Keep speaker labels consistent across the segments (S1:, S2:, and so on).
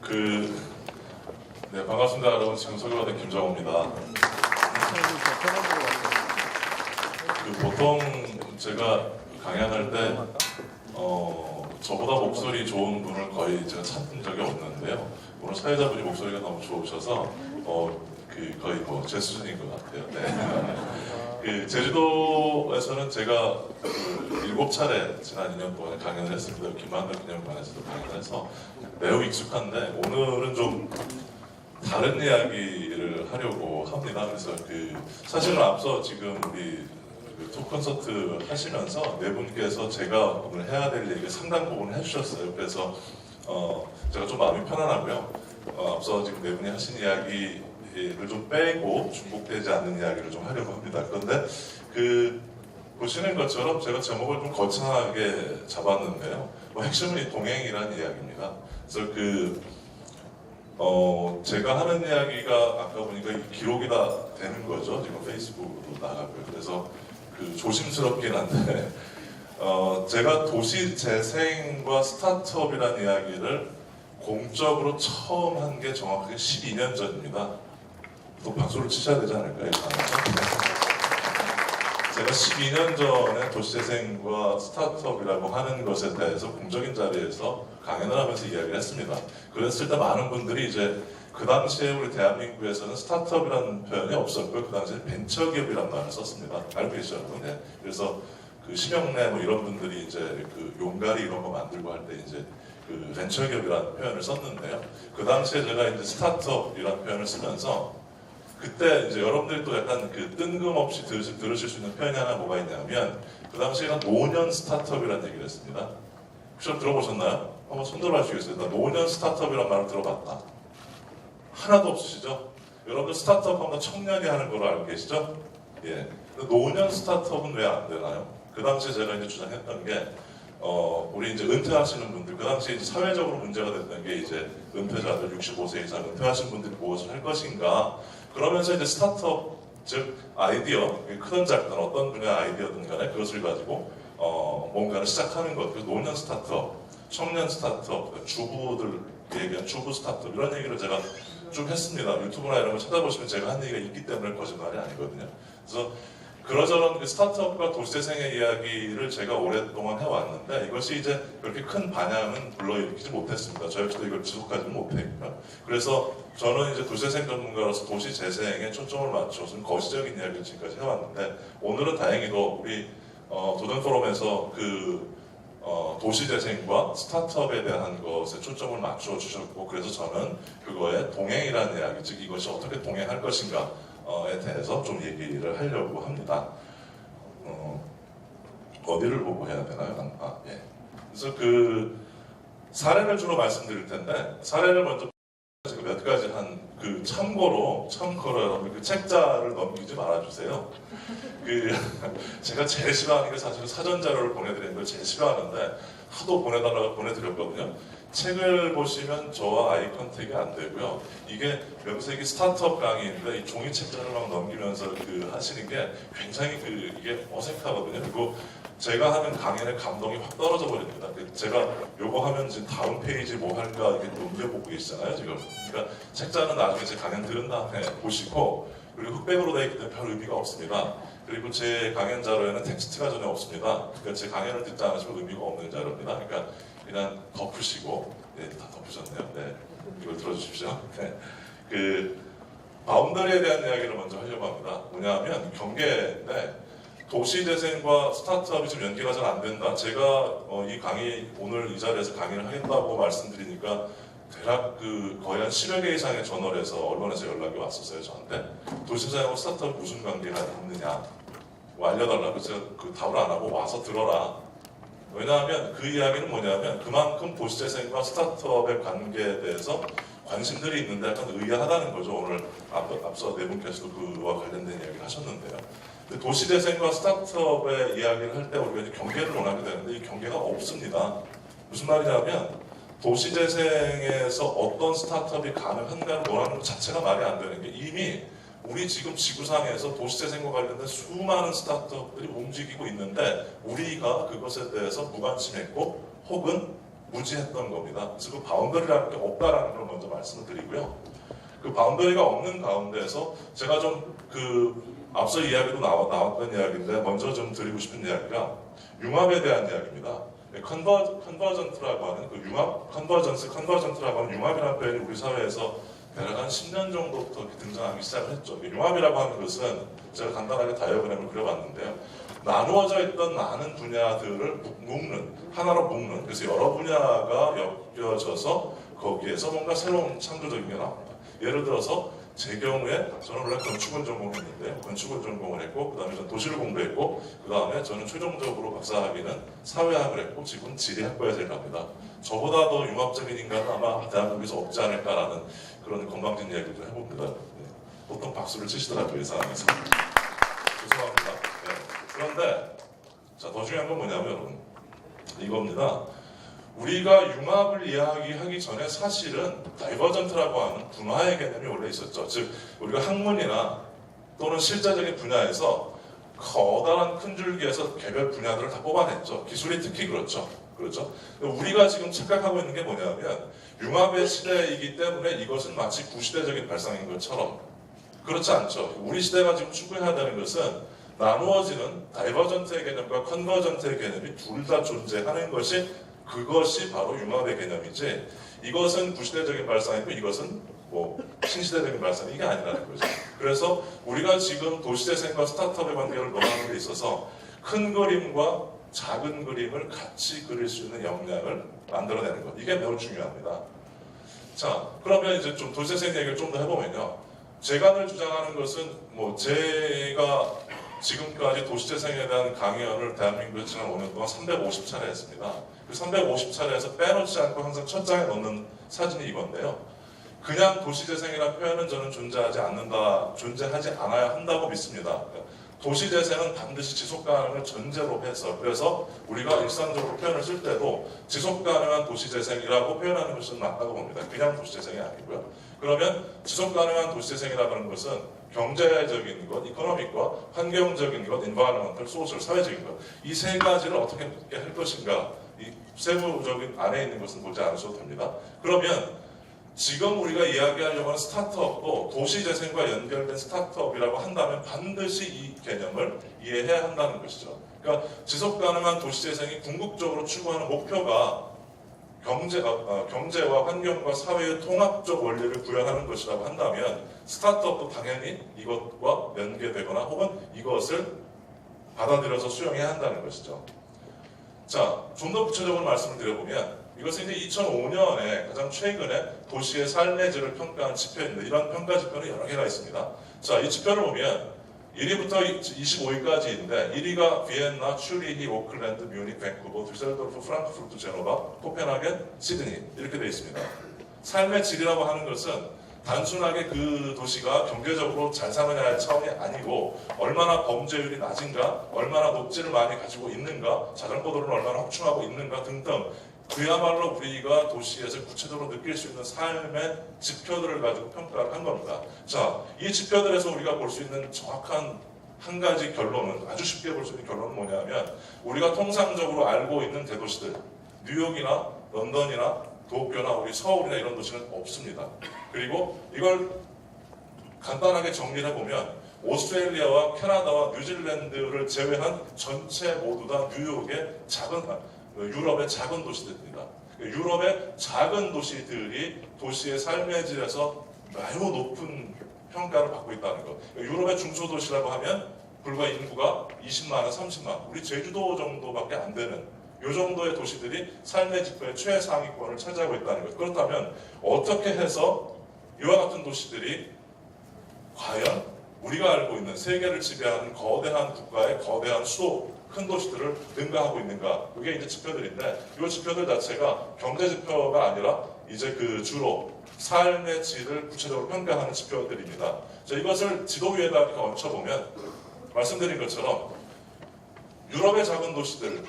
S1: 네, 반갑습니다, 여러분. 지금 소개받은 김정호입니다. 보통 제가 강연할 때 저보다 목소리 좋은 분을 거의 제가 찾은 적이 없는데요. 오늘 사회자분이 목소리가 너무 좋으셔서 거의 제 수준인 것 같아요. 네. 제주도에서는 제가 7차례 지난 2년 동안 강연을 했습니다. 김만덕 기념관에서도 강연을 해서 매우 익숙한데 오늘은 좀 다른 이야기를 하려고 합니다. 그래서 사실은 앞서 지금 우리 토크 콘서트 하시면서 네 분께서 제가 오늘 해야 될 얘기 상당 부분 해주셨어요. 그래서 제가 좀 마음이 편안하고요. 앞서 지금 네 분이 하신 이야기를 좀 빼고 중복되지 않는 이야기를 좀 하려고 합니다. 그런데 보시는 것처럼 제가 제목을 좀 거창하게 잡았는데요. 핵심은 이 동행이라는 이야기입니다. 그래서 제가 하는 이야기가 아까 보니까 기록이 다 되는 거죠. 지금 페이스북으로 나가고요. 그래서 조심스럽긴 한데 제가 도시 재생과 스타트업이라는 이야기를 공적으로 처음 한 게 정확하게 12년 전입니다. 또 박수를 치셔야 되지 않을까요? 제가 12년 전에 도시재생과 스타트업이라고 하는 것에 대해서 공적인 자리에서 강연을 하면서 이야기를 했습니다. 그랬을 때 많은 분들이 이제 그 당시에 우리 대한민국에서는 스타트업이라는 표현이 없었고요. 그 당시에 벤처기업이라는 말을 썼습니다. 알고 계시죠? 네. 그래서 심영래 이런 분들이 이제 용가리 이런 거 만들고 할 때 이제 벤처기업이라는 표현을 썼는데요. 그 당시에 제가 이제 스타트업이라는 표현을 쓰면서 그때 이제 여러분들이 또 약간 뜬금없이 들으실 수 있는 표현이 하나 뭐가 있냐면 그 당시에는 노년 스타트업이라는 얘기를 했습니다. 혹시 들어보셨나요? 한번 손들어 봐주시겠어요? 나 노년 스타트업이라는 말을 들어봤다. 하나도 없으시죠? 여러분들 스타트업 하면 청년이 하는 걸로 알고 계시죠? 예. 노년 스타트업은 왜 안 되나요? 그 당시에 제가 이제 주장했던 게 우리 이제 은퇴하시는 분들, 그 당시에 이제 사회적으로 문제가 됐던 게 이제 은퇴자들 65세 이상 은퇴하신 분들이 무엇을 할 것인가. 그러면서 이제 스타트업, 즉 아이디어, 크든 작든 어떤 분야의 아이디어든 간에 그것을 가지고 뭔가를 시작하는 것. 그래서 노년 스타트업, 청년 스타트업, 주부들 얘기한 주부 스타트업 이런 얘기를 제가 쭉 했습니다. 유튜브나 이런 거 찾아보시면 제가 한 얘기가 있기 때문에 거짓말이 아니거든요. 그래서 그러저런 스타트업과 도시재생의 이야기를 제가 오랫동안 해왔는데 이것이 이제 그렇게 큰 반향은 불러일으키지 못했습니다. 저 역시도 이걸 지속하지는 못했고요. 그래서 저는 이제 도시재생 전문가로서 도시재생에 초점을 맞춰서 거시적인 이야기를 지금까지 해왔는데 오늘은 다행히도 우리 도전포럼에서 도시재생과 스타트업에 대한 것에 초점을 맞춰 주셨고 그래서 저는 그거에 동행이라는 이야기, 즉 이것이 어떻게 동행할 것인가에 대해서 좀 얘기를 하려고 합니다. 어디를 보고 해야 되나요? 예. 그래서 사례를 주로 말씀드릴 텐데 사례를 먼저 제가 몇 가지 참고로 여러분 책자를 넘기지 말아주세요. 제가 제일 싫어하는 게 사실은 사전 자료를 보내드리는 걸 제일 싫어하는데 하도 보내달라고 보내드렸거든요. 책을 보시면 저와 아이 컨택이 안 되고요. 이게 명색이 스타트업 강의인데 이 종이 책자를 막 넘기면서 하시는 게 굉장히 이게 어색하거든요. 그리고 제가 하는 강연의 감동이 확 떨어져 버립니다. 제가 요거 하면 지금 다음 페이지 뭐 할까 이렇게 넘겨보고 계시잖아요, 지금. 그러니까 책자는 나중에 제 강연 들은 다음에 보시고 그리고 흑백으로 되어 있기 때문에 별 의미가 없습니다. 그리고 제 강연 자료에는 텍스트가 전혀 없습니다. 그러니까 제 강연을 듣지 않으시면 의미가 없는 자료입니다. 그러니까 그냥 덮으시고, 네, 다 덮으셨네요. 네, 이걸 들어주십시오. 네. 바운더리에 대한 이야기를 먼저 하려고 합니다. 뭐냐면 경계인데 도시재생과 스타트업이 좀 연계가 잘 안 된다. 제가 오늘 이 자리에서 강의를 하겠다고 말씀드리니까 대략 거의 한 10여 개 이상의 저널에서 언론에서 연락이 왔었어요, 저한테. 도시재생하고 스타트업 무슨 관계가 있느냐 알려달라고. 제가 답을 안 하고 와서 들어라. 왜냐하면 그 이야기는 뭐냐면 그만큼 도시재생과 스타트업의 관계에 대해서 관심들이 있는데 약간 의아하다는 거죠. 오늘 앞서 네 분께서도 그와 관련된 이야기를 하셨는데요. 도시재생과 스타트업의 이야기를 할 때 우리가 이제 경계를 논하게 되는데 이 경계가 없습니다. 무슨 말이냐면 도시재생에서 어떤 스타트업이 가능한가를 논하는 것 자체가 말이 안 되는 게 이미 우리 지금 지구상에서 도시재생과 관련된 수많은 스타트업들이 움직이고 있는데 우리가 그것에 대해서 무관심했고 혹은 무지했던 겁니다. 그래서 그 바운더리라는 게 없다라는 걸 먼저 말씀을 드리고요. 그 바운더리가 없는 가운데서 제가 좀 앞서 이야기도 나왔던 이야기인데 먼저 좀 드리고 싶은 이야기가 융합에 대한 이야기입니다. 컨버전트라고 하는 그 융합, 컨버전트라고 하는 융합이라는 표현이 우리 사회에서 대략 한 10년 정도부터 등장하기 시작을 했죠. 융합이라고 하는 것은 제가 간단하게 다이어그램을 그려봤는데요. 나누어져 있던 많은 분야들을 하나로 묶는, 그래서 여러 분야가 엮여져서 거기에서 뭔가 새로운 창조적인 게 나옵니다. 예를 들어서 제 경우에 저는 원래 건축을 전공했는데 건축을 전공을 했고 그 다음에 저는 도시를 공부했고 그 다음에 저는 최종적으로 박사학위는 사회학을 했고 지금 지리학과에 갑니다. 저보다 더 융합적인 인간은 아마 대한민국에서 없지 않을까라는 그런 건방진 이야기도 해봅니다. 네. 보통 박수를 치시더라고요, 이 상황에서. 죄송합니다. 네. 그런데 더 중요한 건 뭐냐면 여러분 이겁니다. 우리가 융합을 이야기하기 전에 사실은 다이버전트라고 하는 분화의 개념이 원래 있었죠. 즉 우리가 학문이나 또는 실제적인 분야에서 커다란 큰 줄기에서 개별 분야들을 다 뽑아냈죠. 기술이 특히 그렇죠. 우리가 지금 착각하고 있는 게 뭐냐면 융합의 시대이기 때문에 이것은 마치 구시대적인 발상인 것처럼 그렇지 않죠. 우리 시대가 지금 추구해야 되는 것은 나누어지는 다이버전트의 개념과 컨버전트의 개념이 둘 다 존재하는 그것이 바로 융합의 개념이지 이것은 구시대적인 발상이고 이것은 신시대적인 발상 이게 아니라는 거죠. 그래서 우리가 지금 도시재생과 스타트업의 관계를 논하는 데 있어서 큰 그림과 작은 그림을 같이 그릴 수 있는 역량을 만들어내는 것 이게 매우 중요합니다. 자, 그러면 이제 좀 도시재생 얘기를 좀 더 해보면요. 제가 늘 주장하는 것은 제가 지금까지 도시재생에 대한 강연을 대한민국에서 지난 5년 동안 350차례 했습니다. 그 350차례에서 빼놓지 않고 항상 첫 장에 넣는 사진이 이건데요. 그냥 도시재생이라는 표현은 저는 존재하지 않아야 한다고 믿습니다. 도시재생은 반드시 지속가능을 전제로 해서 그래서 우리가 일상적으로 표현을 쓸 때도 지속가능한 도시재생이라고 표현하는 것은 맞다고 봅니다. 그냥 도시재생이 아니고요. 그러면 지속가능한 도시재생이라고 하는 것은 경제적인 것, 이코노믹과 환경적인 것, environmental, social, 사회적인 것 이 세 가지를 어떻게 할 것인가 이 세부적인 안에 있는 것은 보지 않으셔도 됩니다. 그러면 지금 우리가 이야기하려고 하는 스타트업도 도시재생과 연결된 스타트업이라고 한다면 반드시 이 개념을 이해해야 한다는 것이죠. 그러니까 지속가능한 도시재생이 궁극적으로 추구하는 목표가 경제와 환경과 사회의 통합적 원리를 구현하는 것이라고 한다면 스타트업도 당연히 이것과 연계되거나 혹은 이것을 받아들여서 수용해야 한다는 것이죠. 자, 좀 더 구체적으로 말씀을 드려보면 이것은 이제 2005년에 가장 최근에 도시의 삶의 질을 평가한 지표인데 이런 평가 지표는 여러 개가 있습니다. 자, 이 지표를 보면 1위부터 25위까지인데 1위가 비엔나, 츄리히, 오클랜드, 뮤닉, 밴쿠버, düsseldorf, 프랑크푸르트, 제노바, 코펜하겐, 시드니 이렇게 되어 있습니다. 삶의 질이라고 하는 것은 단순하게 그 도시가 경제적으로 잘 사느냐의 차원이 아니고 얼마나 범죄율이 낮은가, 얼마나 녹지를 많이 가지고 있는가, 자전거도로는 얼마나 확충하고 있는가 등등 그야말로 우리가 도시에서 구체적으로 느낄 수 있는 삶의 지표들을 가지고 평가를 한 겁니다. 자, 이 지표들에서 우리가 볼 수 있는 정확한 한 가지 결론은 아주 쉽게 볼 수 있는 결론은 뭐냐면 우리가 통상적으로 알고 있는 대도시들 뉴욕이나 런던이나 도쿄나 우리 서울이나 이런 도시는 없습니다. 그리고 이걸 간단하게 정리를 해보면 오스트레일리아와 캐나다와 뉴질랜드를 제외한 전체 모두 다 뉴욕의 유럽의 작은 도시들입니다. 유럽의 작은 도시들이 도시의 삶의 질에서 매우 높은 평가를 받고 있다는 것. 유럽의 중소도시라고 하면 불과 인구가 20만원, 30만, 우리 제주도 정도밖에 안 되는 이 정도의 도시들이 삶의 지표의 최상위권을 차지하고 있다는 것. 그렇다면 어떻게 해서 이와 같은 도시들이 과연 우리가 알고 있는 세계를 지배하는 거대한 국가의 거대한 수도 큰 도시들을 능가하고 있는가? 이게 이제 지표들인데 이 지표들 자체가 경제 지표가 아니라 이제 주로 삶의 질을 구체적으로 평가하는 지표들입니다. 자, 이것을 지도 위에다 이렇게 얹혀보면 말씀드린 것처럼 유럽의 작은 도시들,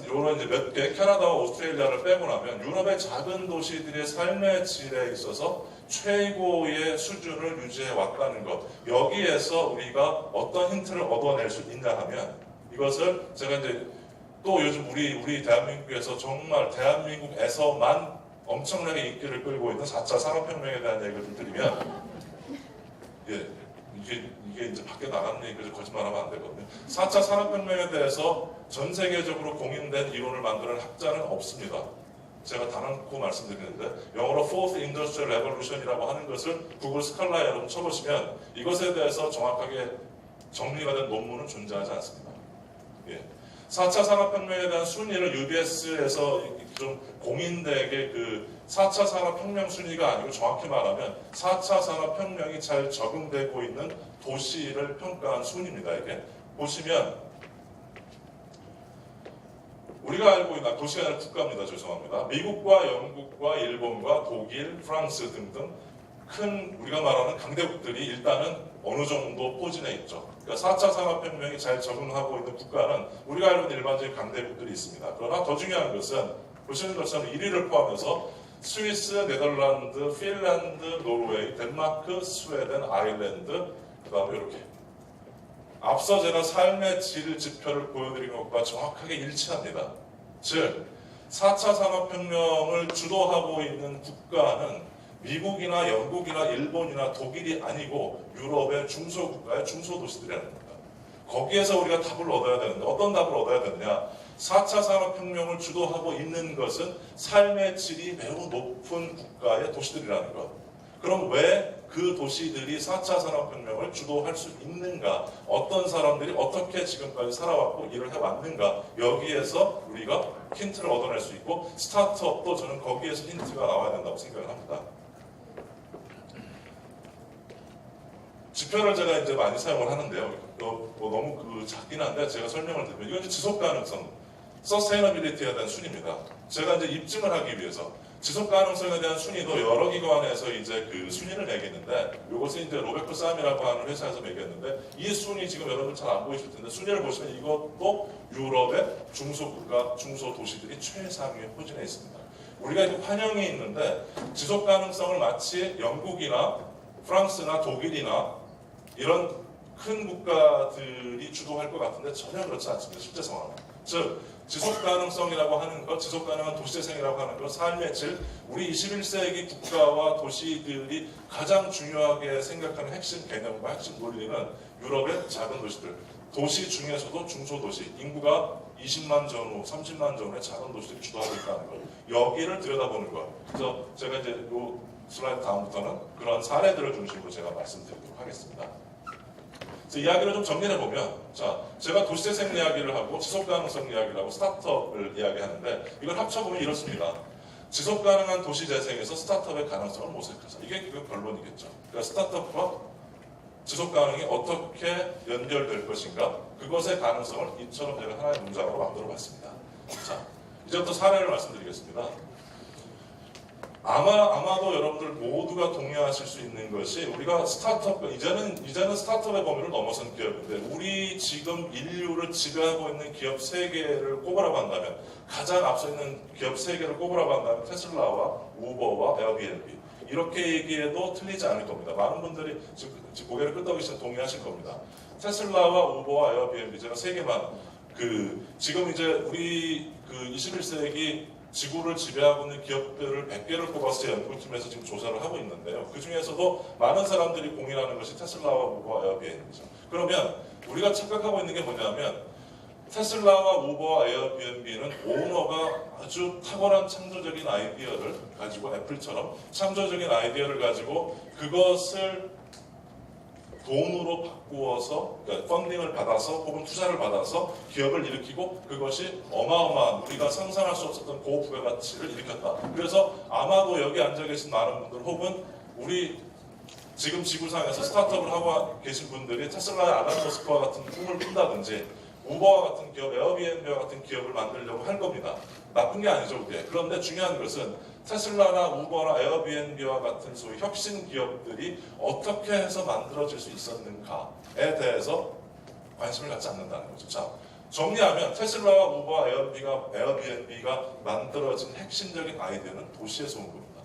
S1: 요런 이제 몇 개, 캐나다와 오스트레일리아를 빼고 나면 유럽의 작은 도시들의 삶의 질에 있어서 최고의 수준을 유지해 왔다는 것. 여기에서 우리가 어떤 힌트를 얻어낼 수 있냐 하면 이것을 제가 이제 또 요즘 우리 대한민국에서 정말 대한민국에서만 엄청나게 인기를 끌고 있는 4차 산업혁명에 대한 얘기를 좀 드리면, 예, 이게 이제 밖에 나가는 얘기를 거짓말하면 안 되거든요. 4차 산업혁명에 대해서 전 세계적으로 공인된 이론을 만드는 학자는 없습니다. 제가 단언코 말씀드리는데, 영어로 Fourth Industrial Revolution이라고 하는 것을 구글 스칼라에 여러분 쳐보시면 이것에 대해서 정확하게 정리가 된 논문은 존재하지 않습니다. 예. 4차 산업혁명에 대한 순위를 UBS에서 좀 공인되게 그 4차 산업혁명 순위가 아니고 정확히 말하면 4차 산업혁명이 잘 적응되고 있는 도시를 평가한 순위입니다. 이게 보시면 우리가 알고 있는 도시가 아니라 국가입니다. 죄송합니다. 미국과 영국과 일본과 독일, 프랑스 등등 큰 우리가 말하는 강대국들이 일단은 어느 정도 포진해 있죠. 그러니까 4차 산업혁명이 잘 적응하고 있는 국가는 우리가 알고 있는 일반적인 강대국들이 있습니다. 그러나 더 중요한 것은 보시는 것처럼 1위를 포함해서 스위스, 네덜란드, 핀란드, 노르웨이, 덴마크, 스웨덴, 아일랜드, 그 다음에 이렇게 앞서 제가 삶의 질 지표를 보여드린 것과 정확하게 일치합니다. 즉 4차 산업혁명을 주도하고 있는 국가는 미국이나 영국이나 일본이나 독일이 아니고 유럽의 중소국가의 중소도시들이라는 겁니다. 거기에서 우리가 답을 얻어야 되는데 어떤 답을 얻어야 되느냐? 4차 산업혁명을 주도하고 있는 것은 삶의 질이 매우 높은 국가의 도시들이라는 것. 그럼 왜 그 도시들이 4차 산업혁명을 주도할 수 있는가? 어떤 사람들이 어떻게 지금까지 살아왔고 일을 해왔는가? 여기에서 우리가 힌트를 얻어낼 수 있고 스타트업도 저는 거기에서 힌트가 나와야 된다고 생각을 합니다. 지표를 제가 이제 많이 사용을 하는데요. 너무 작긴 한데 제가 설명을 드리면 이건 이제 지속 가능성, 서스테이너빌리티에 대한 순위입니다. 제가 이제 입증을 하기 위해서 지속 가능성에 대한 순위도 여러 기관에서 이제 그 순위를 매기는데 이것은 이제 로베코쌈이라고 하는 회사에서 매겼는데 이 순위 지금 여러분 잘 안 보이실 텐데 순위를 보시면 이것도 유럽의 중소국가, 중소도시들이 최상위에 포진해 있습니다. 우리가 이제 환영이 있는데 지속 가능성을 마치 영국이나 프랑스나 독일이나 이런 큰 국가들이 주도할 것 같은데 전혀 그렇지 않습니다. 실제 상황은. 즉 지속 가능성이라고 하는 것, 지속 가능한 도시재생이라고 하는 것, 삶의 질, 우리 21세기 국가와 도시들이 가장 중요하게 생각하는 핵심 개념과 핵심 논리는 유럽의 작은 도시들, 도시 중에서도 중소도시, 인구가 20만 전후, 30만 전후의 작은 도시들이 주도하고 있다는 것, 여기를 들여다보는 것. 그래서 제가 이제 이 슬라이드 다음부터는 그런 사례들을 중심으로 제가 말씀드리도록 하겠습니다. 이야기를 좀 정리해 보면, 자, 제가 도시재생 이야기를 하고 지속가능성 이야기를 하고 스타트업을 이야기하는데 이걸 합쳐보면 이렇습니다. 지속가능한 도시재생에서 스타트업의 가능성을 모색하자. 이게 그 결론이겠죠. 그러니까 스타트업과 지속가능이 어떻게 연결될 것인가? 그것의 가능성을 이처럼 제가 하나의 문장으로 만들어봤습니다. 자, 이제부터 사례를 말씀드리겠습니다. 아마도 여러분들 모두가 동의하실 수 있는 것이 우리가 스타트업, 이제는 스타트업의 범위를 넘어선 기업인데 우리 지금 인류를 지배하고 있는 기업 3개를 꼽으라고 한다면 가장 앞서 있는 기업 3개를 꼽으라고 한다면 테슬라와 우버와 에어비앤비 이렇게 얘기해도 틀리지 않을 겁니다. 많은 분들이 지금 고개를 끄덕이시면 동의하실 겁니다. 테슬라와 우버와 에어비앤비 제가 3개만 지금 이제 우리 21세기 지구를 지배하고 있는 기업들을 100개를 뽑아서 제 연구팀에서 지금 조사를 하고 있는데요. 그 중에서도 많은 사람들이 공인하는 것이 테슬라와 우버와 에어비앤비죠. 그러면 우리가 착각하고 있는 게 뭐냐면 테슬라와 우버와 에어비앤비는 오너가 아주 탁월한 창조적인 아이디어를 가지고 애플처럼 창조적인 아이디어를 가지고 그것을 돈으로 바꾸어서 그러니까 펀딩을 받아서 혹은 투자를 받아서 기업을 일으키고 그것이 어마어마한 우리가 상상할 수 없었던 고부가가치를 일으켰다. 그래서 아마도 여기 앉아 계신 많은 분들 혹은 우리 지금 지구상에서 스타트업을 하고 계신 분들이 테슬라의 아담 머스크와 같은 꿈을 꾼다든지 우버와 같은 기업, 에어비앤비와 같은 기업을 만들려고 할 겁니다. 나쁜 게 아니죠, 그게. 그런데 중요한 것은 테슬라나 우버나 에어비앤비와 같은 소위 혁신 기업들이 어떻게 해서 만들어질 수 있었는가에 대해서 관심을 갖지 않는다는 거죠. 자, 정리하면 테슬라와 우버와 에어비앤비가 만들어진 핵심적인 아이디어는 도시에서 온 겁니다.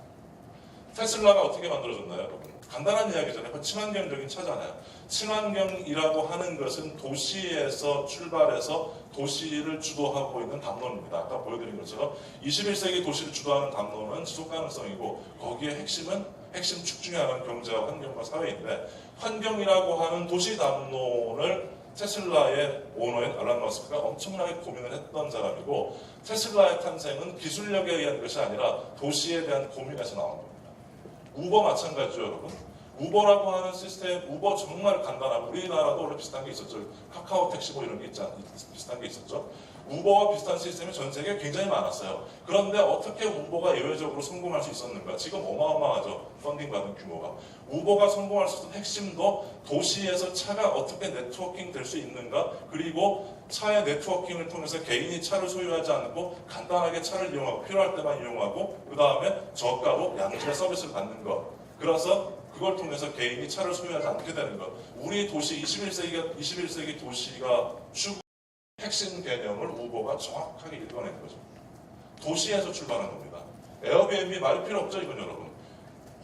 S1: 테슬라가 어떻게 만들어졌나요, 여러분? 간단한 이야기잖아요. 친환경적인 차잖아요. 친환경이라고 하는 것은 도시에서 출발해서 도시를 주도하고 있는 담론입니다. 아까 보여드린 것처럼 21세기 도시를 주도하는 담론은 지속가능성이고 거기에 핵심 축 중에 하나는 경제와 환경과 사회인데 환경이라고 하는 도시 담론을 테슬라의 오너인 알란 머스크가 엄청나게 고민을 했던 사람이고 테슬라의 탄생은 기술력에 의한 것이 아니라 도시에 대한 고민에서 나온 겁니다. 우버 마찬가지죠, 여러분. 우버라고 하는 시스템, 우버 정말 간단하고 우리나라도 원래 비슷한 게 있었죠. 카카오 택시 뭐 이런 게 비슷한 게 있었죠. 우버와 비슷한 시스템이 전 세계에 굉장히 많았어요. 그런데 어떻게 우버가 예외적으로 성공할 수 있었는가? 지금 어마어마하죠. 펀딩 받은 규모가. 우버가 성공할 수 있었던 핵심도 도시에서 차가 어떻게 네트워킹 될 수 있는가? 그리고 차의 네트워킹을 통해서 개인이 차를 소유하지 않고 간단하게 차를 이용하고 필요할 때만 이용하고 그 다음에 저가로 양질의 서비스를 받는 것. 그래서 그걸 통해서 개인이 차를 소유하지 않게 되는 것. 우리 도시 21세기 도시가 핵심 개념을 우버가 정확하게 읽어낸 거죠. 도시에서 출발한 겁니다. 에어비앤비 말이 필요 없죠, 이건 여러분.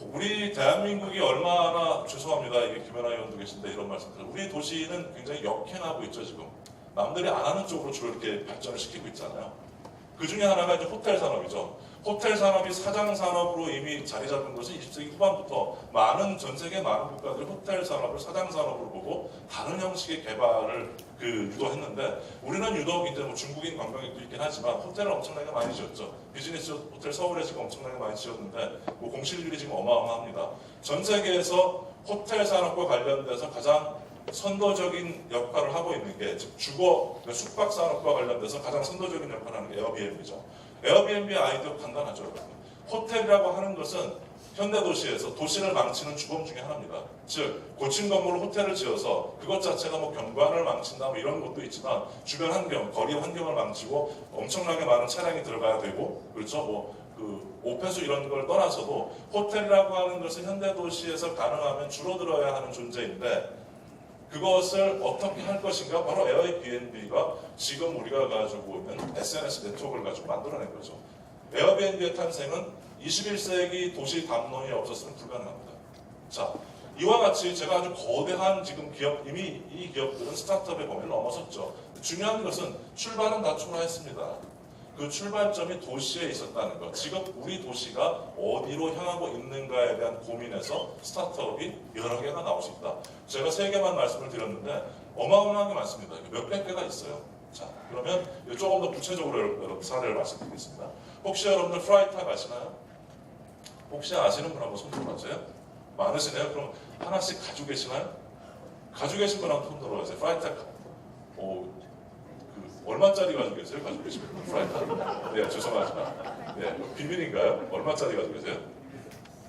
S1: 우리 대한민국이 얼마나 죄송합니다. 이게 김연아 의원도 계신데 이런 말씀드려요. 우리 도시는 굉장히 역행하고 있죠, 지금. 남들이 안 하는 쪽으로 주로 이렇게 발전을 시키고 있잖아요. 그 중에 하나가 이제 호텔 산업이죠. 호텔 산업이 사장 산업으로 이미 자리 잡은 것은 20세기 후반부터 전 세계 많은 국가들이 호텔 산업을 사장 산업으로 보고 다른 형식의 개발을 유도했는데 우리는 유독 이제 뭐 중국인 관광객도 있긴 하지만 호텔을 엄청나게 많이 지었죠. 비즈니스 호텔 서울에 지금 엄청나게 많이 지었는데 뭐 공실률이 지금 어마어마합니다. 전 세계에서 호텔 산업과 관련돼서 가장 선도적인 역할을 하고 있는 게 즉 그러니까 숙박 산업과 관련돼서 가장 선도적인 역할을 하는 게 에어비앤비죠. 에어비앤비 아이디어 판단하죠. 호텔이라고 하는 것은 현대도시에서 도시를 망치는 주범 중에 하나입니다. 즉 고층 건물로 호텔을 지어서 그것 자체가 뭐 경관을 망친다 뭐 이런 것도 있지만 주변 환경, 거리 환경을 망치고 엄청나게 많은 차량이 들어가야 되고 그렇죠. 오폐수 이런 걸 떠나서도 호텔이라고 하는 것은 현대도시에서 가능하면 줄어들어야 하는 존재인데 그것을 어떻게 할 것인가? 바로 에어비앤비가 지금 우리가 가지고 있는 SNS 네트워크를 가지고 만들어낸 거죠. 에어비앤비의 탄생은 21세기 도시 담론이 없었으면 불가능합니다. 자, 이와 같이 제가 아주 거대한 지금 기업, 이미 이 기업들은 스타트업의 범위를 넘어섰죠. 중요한 것은 출발은 다 초라했습니다. 그 출발점이 도시에 있었다는 것. 지금 우리 도시가 어디로 향하고 있는가에 대한 고민에서 스타트업이 여러 개가 나올 수 있다. 제가 3개만 말씀을 드렸는데 어마어마하게 많습니다. 몇백 개가 있어요. 자, 그러면 조금 더 구체적으로 여러분 사례를 말씀드리겠습니다. 혹시 여러분들 프라이탑 아시나요? 혹시 아시는 분 한번 손 들어보세요. 많으시네요. 그럼 하나씩 가지고 계시나요? 가지고 계신 분 한번 손 들어보세요. 프라이탑. 얼마짜리 가지고 계세요? 가지고 계시면 프라이탑. 네, 죄송하지만. 네, 비밀인가요? 얼마짜리 가지고 계세요?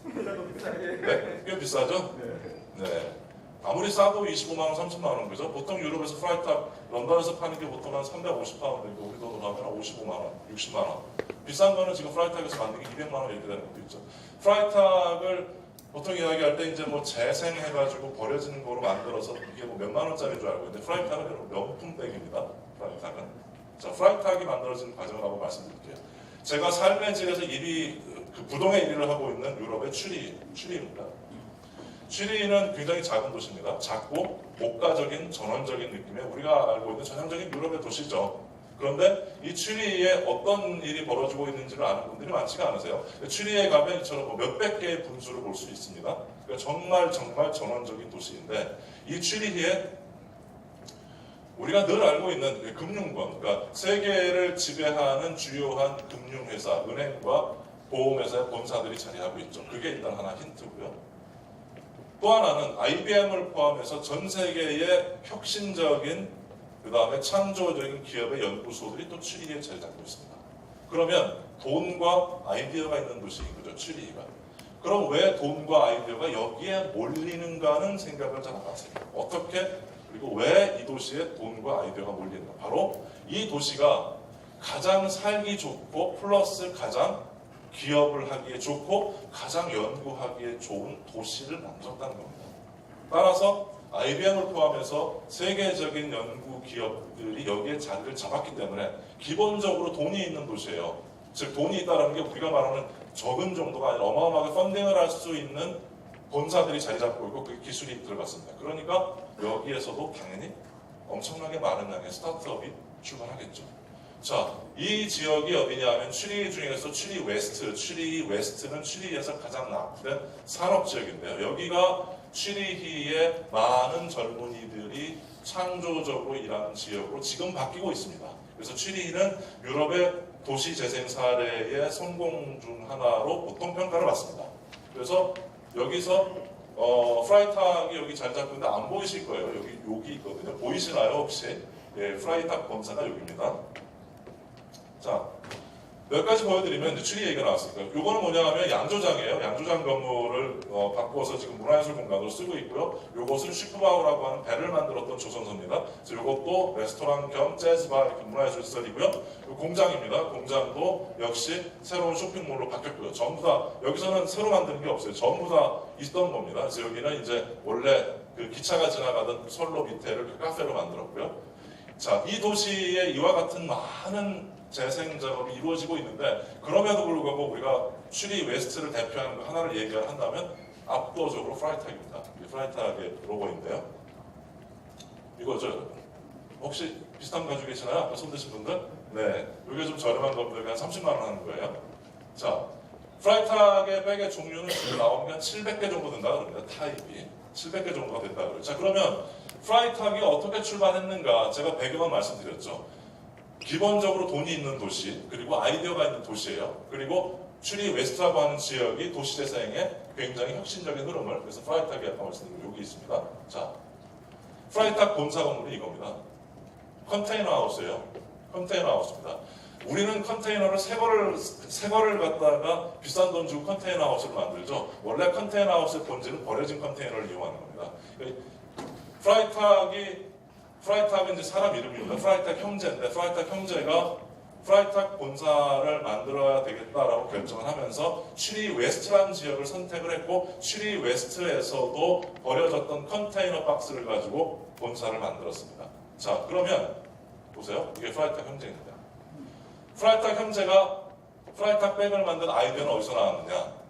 S1: 네, 꽤 비싸죠? 네. 아무리 싸도 25만 원, 30만 원 그죠? 보통 유럽에서 프라이탑 런던에서 파는 게 보통 한 350파운드이고 우리 돈으로 하면 한 55만 원, 60만 원. 비싼 거는 지금 프라이탑에서 만든 게 200만 원 이렇게 되는 것도 있죠. 프라이탑을 보통 이야기할 때 이제 뭐 재생해가지고 버려지는 거로 만들어서 이게 뭐 몇만 원짜리인 줄 알고 있는데 프라이탑은 명품백입니다. 프라이탑은. 자, 프라이탑이 만들어지는 과정을 한번 말씀드릴게요. 제가 삶의 질에서 부동의 1위를 하고 있는 유럽의 취리입니다. 취리는 굉장히 작은 도시입니다. 작고 목가적인 전원적인 느낌의 우리가 알고 있는 전형적인 유럽의 도시죠. 그런데 이 취리에 어떤 일이 벌어지고 있는지를 아는 분들이 많지가 않으세요. 취리에 가면 이처럼 뭐 몇백 개의 분수를 볼 수 있습니다. 그러니까 정말 전원적인 도시인데 이 취리에 우리가 늘 알고 있는 금융권, 그러니까 세계를 지배하는 주요한 금융회사, 은행과 보험회사의 본사들이 자리하고 있죠. 그게 일단 하나 힌트고요. 또 하나는 IBM을 포함해서 전 세계의 혁신적인 그 다음에 창조적인 기업의 연구소들이 또 취리에 자리 잡고 있습니다. 그러면 돈과 아이디어가 있는 도시인 거죠, 취리가. 그럼 왜 돈과 아이디어가 여기에 몰리는가는 생각을 잘 안 하세요. 어떻게? 그리고 왜 이 도시에 돈과 아이디어가 몰리는가? 바로 이 도시가 가장 살기 좋고 플러스 가장 기업을 하기에 좋고 가장 연구하기에 좋은 도시를 만들었다는 겁니다. 따라서 IBM을 포함해서 세계적인 연구 기업들이 여기에 자리를 잡았기 때문에 기본적으로 돈이 있는 도시예요. 즉 돈이 있다는 게 우리가 말하는 적은 정도가 아니라 어마어마하게 펀딩을 할 수 있는 본사들이 자리 잡고 있고 그 기술이 들어갔습니다. 그러니까 여기에서도 당연히 엄청나게 많은 양의 스타트업이 출발하겠죠. 자, 이 지역이 어디냐면 추리 중에서 추리 웨스트는 추리에서 가장 낙후된 산업 지역인데요. 여기가 추리히의 많은 젊은이들이 창조적으로 일하는 지역으로 지금 바뀌고 있습니다. 그래서 추리히는 유럽의 도시 재생 사례의 성공 중 하나로 보통 평가를 받습니다. 그래서 여기서 프라이탁이 여기 잘 잡고 있는데 안 보이실 거예요. 여기 있거든요. 보이시나요 혹시? 예, 프라이탁 본사가 여기입니다. 자, 몇 가지 보여드리면 이제 추리 얘기가 나왔으니까 요거는 뭐냐 하면 양조장이에요. 양조장 건물을 바꿔서 지금 문화예술 공간으로 쓰고 있고요. 요것은 슈프바우라고 하는 배를 만들었던 조선소입니다. 그래서 요것도 레스토랑 겸 재즈바 이렇게 문화예술 시설이고요. 요 공장입니다. 공장도 역시 새로운 쇼핑몰로 바뀌었고요. 전부 다 여기서는 새로 만드는 게 없어요. 전부 다 있던 겁니다. 그래서 여기는 이제 원래 그 기차가 지나가던 선로 밑에를 카페로 만들었고요. 자, 이 도시에 이와 같은 많은 재생 작업이 이루어지고 있는데 그럼에도 불구하고 우리가 추리 웨스트를 대표하는 거 하나를 얘기를 한다면 압도적으로 프라이탁입니다. 이 프라이탁의 로고인데요. 이거죠, 여러분. 혹시 비슷한 거 가지고 계시나요? 아까 손 드신 분들? 네, 이게 좀 저렴한 겁니다. 한 30만 원 하는 거예요. 자, 프라이탁의 백의 종류는 지금 나오면 700개 정도 된다 그럽니다. 타입이 700개 정도가 된다 그래요. 자, 그러면 프라이탁이 어떻게 출발했는가? 제가 배경을 말씀드렸죠. 기본적으로 돈이 있는 도시, 그리고 아이디어가 있는 도시예요. 그리고 추리 웨스트라고 하는 지역이 도시 재생의 굉장히 혁신적인 흐름을, 그래서 프라이탁이 아까 말씀드린 여기 있습니다. 자, 프라이탁 본사 건물이 이겁니다. 컨테이너 하우스예요. 컨테이너 하우스입니다. 우리는 컨테이너를 새 거를 갖다가 비싼 돈 주고 컨테이너 하우스를 만들죠. 원래 컨테이너 하우스의 본질은 버려진 컨테이너를 이용하는 겁니다. 프라이탁은 이제 사람 이름입니다. 프라이탁 형제인데 프라이탁 형제가 프라이탁 본사를 만들어야 되겠다라고 결정을 하면서 추리 웨스트라는 지역을 선택을 했고 추리 웨스트에서도 버려졌던 컨테이너 박스를 가지고 본사를 만들었습니다. 자, 그러면 보세요. 이게 프라이탁 형제입니다. 프라이탁 형제가 프라이탁 백을 만든 아이디어는 어디서 나왔느냐?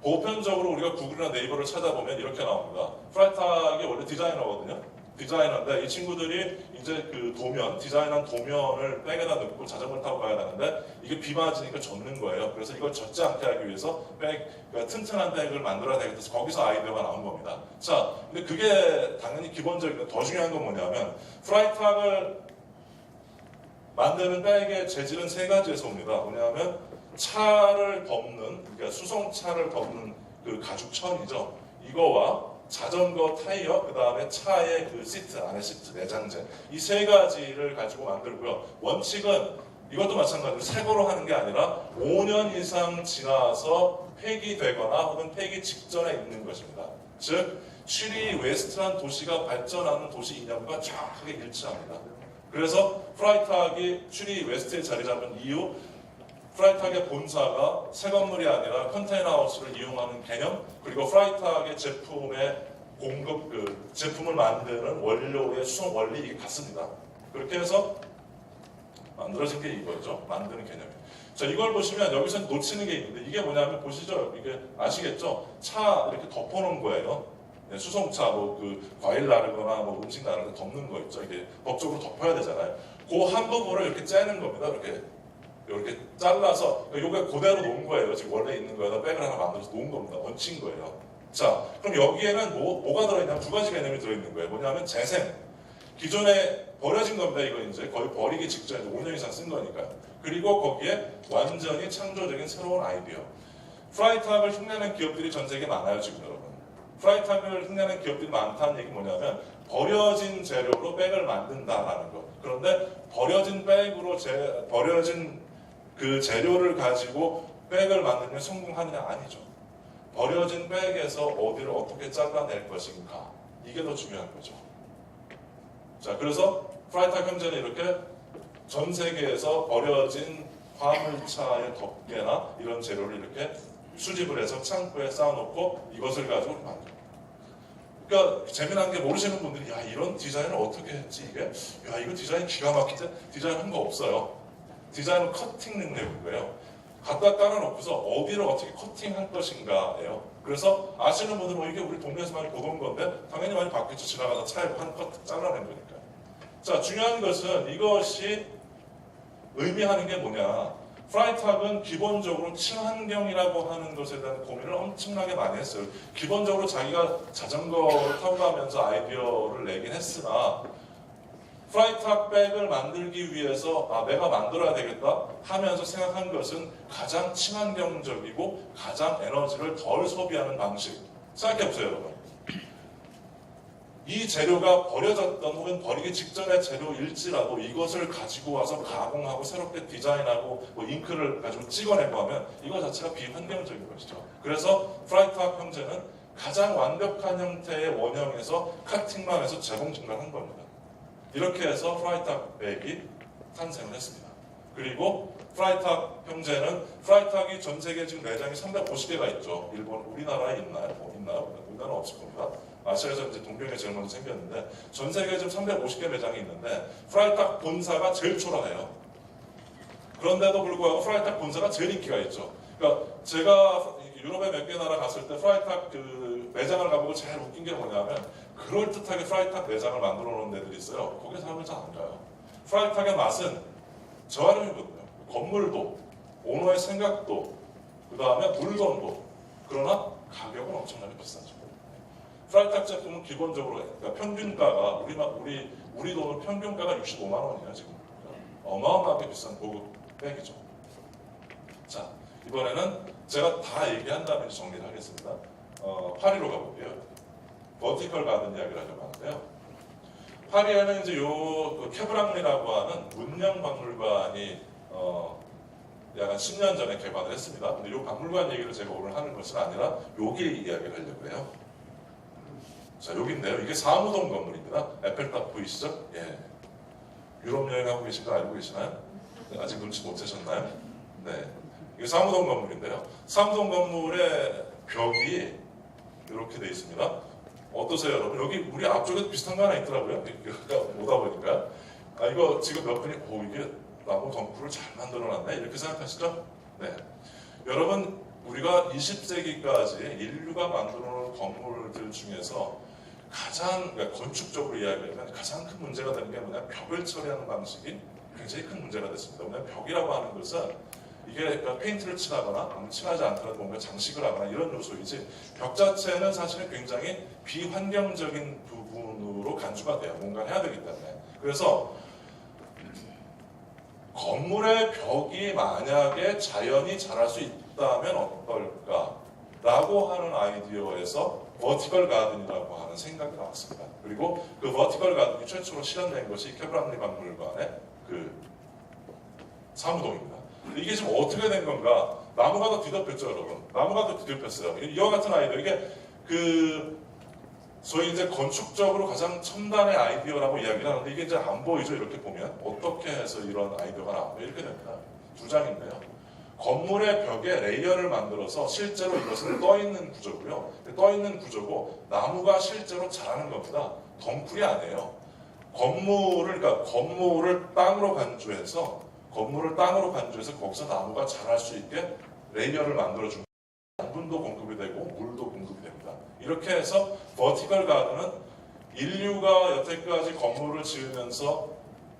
S1: 보편적으로 우리가 구글이나 네이버를 찾아보면 이렇게 나옵니다. 프라이탁이 원래 디자이너거든요. 디자이너인데 이 친구들이 이제 그 디자인한 도면을 백에다 넣고 자전거를 타고 가야 되는데 이게 비 맞으니까 젖는 거예요. 그래서 이걸 젖지 않게 하기 위해서 그러니까 튼튼한 백을 만들어야 되겠다 해서 거기서 아이디어가 나온 겁니다. 자, 근데 그게 당연히 기본적인 더 중요한 건 뭐냐면 프라이탁을 만드는 백의 재질은 세 가지에서 옵니다. 뭐냐면 차를 덮는, 그러니까 수송차를 덮는 그 가죽천이죠. 이거와 자전거 타이어, 그 다음에 차의 그 시트, 안에 시트, 내장재 이 세 가지를 가지고 만들고요. 원칙은 이것도 마찬가지로 새 거로 하는 게 아니라 5년 이상 지나서 폐기되거나 혹은 폐기 직전에 있는 것입니다. 즉 추리 웨스트란 도시가 발전하는 도시 이념과 정확하게 일치합니다. 그래서 프라이탁이 추리 웨스트에 자리 잡은 이유, 프라이탁의 본사가 새 건물이 아니라 컨테이너 하우스를 이용하는 개념, 그리고 프라이탁의 제품의 공급, 제품을 만드는 원료의 수송 원리 이게 같습니다. 그렇게 해서 만들어진 게 이거죠. 만드는 개념이. 자, 이걸 보시면 여기서 놓치는 게 있는데 이게 뭐냐면 보시죠. 이게 아시겠죠? 차 이렇게 덮어놓은 거예요. 네, 수송차 과일 나르거나 음식 나를 때 덮는 거 있죠. 이게 법적으로 덮어야 되잖아요. 그 한 부분을 이렇게 째는 겁니다. 이렇게 잘라서 요게 그대로 놓은 거예요. 지금 원래 있는 거에다 백을 하나 만들어서 놓은 겁니다. 얹힌 거예요. 자, 그럼 여기에는 뭐가 들어있냐면 두 가지 개념이 들어있는 거예요. 뭐냐면 재생. 기존에 버려진 겁니다. 이거 이제 거의 버리기 직전에 5년 이상 쓴 거니까요. 그리고 거기에 완전히 창조적인 새로운 아이디어. 프라이탁을 흉내낸 기업들이 전 세계에 많아요, 지금 여러분. 프라이탁을 흉내낸 기업들이 많다는 얘기 뭐냐면 버려진 재료로 백을 만든다라는 거. 그런데 버려진 그 재료를 가지고 백을 만들면 성공하느냐? 아니죠. 버려진 백에서 어디를 어떻게 잘라낼 것인가, 이게 더 중요한 거죠. 자, 그래서 프라이탁 형제는 이렇게 전 세계에서 버려진 화물차의 덮개나 이런 재료를 이렇게 수집을 해서 창고에 쌓아놓고 이것을 가지고 만들어요. 그러니까 재미난 게 모르시는 분들이 야, 이런 디자인을 어떻게 했지 이게? 야, 이거 디자인 기가 막히지? 디자인 한 거 없어요. 디자인은 커팅 능력인 거예요. 갖다 깔아놓고서 어디를 어떻게 커팅할 것인가예요. 그래서 아시는 분들은 이게 우리 동네에서 많이 보던 건데 당연히 많이 봤겠죠. 지나가다 차에 한 컷 잘라낸 거니까. 자, 중요한 것은 이것이 의미하는 게 뭐냐. 프라이탁은 기본적으로 친환경이라고 하는 것에 대한 고민을 엄청나게 많이 했어요. 기본적으로 자기가 자전거를 타고 가면서 아이디어를 내긴 했으나 프라이탁 백을 만들기 위해서 내가 만들어야 되겠다 하면서 생각한 것은 가장 친환경적이고 가장 에너지를 덜 소비하는 방식. 생각해보세요, 여러분. 이 재료가 버려졌던 혹은 버리기 직전의 재료일지라도 이것을 가지고 와서 가공하고 새롭게 디자인하고 뭐 잉크를 가지고 찍어내고 하면 이거 자체가 비환경적인 것이죠. 그래서 프라이탁 형제는 가장 완벽한 형태의 원형에서 카팅만 해서 재봉 증가한 겁니다. 이렇게 해서 프라이탁 백이 탄생을 했습니다. 그리고 프라이탁 형제는 프라이탁이 전 세계 지금 매장이 350개가 있죠. 일본, 우리나라에 있나요? 있나요? 우리나라는 없을 겁니다. 아시아에서 이제 동경에 제일 먼저 생겼는데 전 세계에 지금 350개 매장이 있는데 프라이탁 본사가 제일 초라해요. 그런데도 불구하고 프라이탁 본사가 제일 인기가 있죠. 그러니까 제가 유럽의 몇 개 나라 갔을 때 프라이탁 그 매장을 가보고 제일 웃긴 게 뭐냐면 그럴듯하게 프라이탁 매장을 만들어 놓은 데들이 있어요. 거기에 사람을 잘 안 가요. 프라이탁의 맛은 저활용이거든요. 건물도, 오너의 생각도, 그 다음에 물건도. 그러나 가격은 엄청나게 비싸죠. 프라이탁 제품은 기본적으로 그러니까 평균가가 우리 돈으로 평균가가 65만 원이에요 지금. 어마어마하게 비싼 고급 백이죠. 자, 이번에는 제가 다 얘기한 다음에 정리를 하겠습니다. 파리로 가볼게요. 버티컬 가든 이야기를 하려고 하는데요. 파리에는 이제 요 케브랑리라고 하는 문명 박물관이 약 10년 전에 개관을 했습니다. 근데 이 박물관 얘기를 제가 오늘 하는 것은 아니라 여기 이야기를 하려고 해요. 자, 여기인데요. 이게 사무동 건물입니다. 에펠탑 보이시죠? 예. 유럽 여행하고 계신 거 알고 계시나요? 아직 눈치 못 채셨나요? 네. 이게 사무동 건물인데요. 사무동 건물의 벽이 이렇게 돼 있습니다. 어떠세요, 여러분? 여기 우리 앞쪽에 비슷한 거 하나 있더라고요. 여기가 오다 보니까. 이거 지금 몇 분이, 이게 나무 덩굴을 잘 만들어놨네? 이렇게 생각하시죠? 네. 여러분, 우리가 20세기까지 인류가 만들어놓은 건물들 중에서 가장, 그러니까 건축적으로 이야기하면 가장 큰 문제가 되는 게 뭐냐? 벽을 처리하는 방식이 굉장히 큰 문제가 됐습니다. 왜냐하면 벽이라고 하는 것은 이게 그러니까 페인트를 칠하거나 칠하지 않더라도 뭔가 장식을 하거나 이런 요소이지 벽 자체는 사실은 굉장히 비환경적인 부분으로 간주가 돼요. 뭔가 해야 되기 때문에. 그래서 건물의 벽이 만약에 자연이 자랄 수 있다면 어떨까? 라고 하는 아이디어에서 버티컬 가든이라고 하는 생각이 나왔습니다. 그리고 그 버티컬 가든이 최초로 실현된 것이 케브랑리 박물관의 그 사무동입니다. 이게 지금 어떻게 된 건가? 나무가 더 뒤덮였죠, 여러분. 나무가 더 뒤덮였어요. 이와 같은 아이디어, 이게 소위 이제 건축적으로 가장 첨단의 아이디어라고 이야기를 하는데 이게 이제 안 보이죠, 이렇게 보면. 어떻게 해서 이런 아이디어가 나왔냐? 이렇게 됩니다. 두 장인데요. 건물의 벽에 레이어를 만들어서 실제로 이것은 떠있는 구조고요. 떠있는 구조고 나무가 실제로 자라는 겁니다. 덩굴이 아니에요. 그러니까 건물을 땅으로 간주해서 거기서 나무가 자랄 수 있게 레이어를 만들어줍니다. 양분도 공급이 되고 물도 공급이 됩니다. 이렇게 해서 버티컬 가든은 인류가 여태까지 건물을 지으면서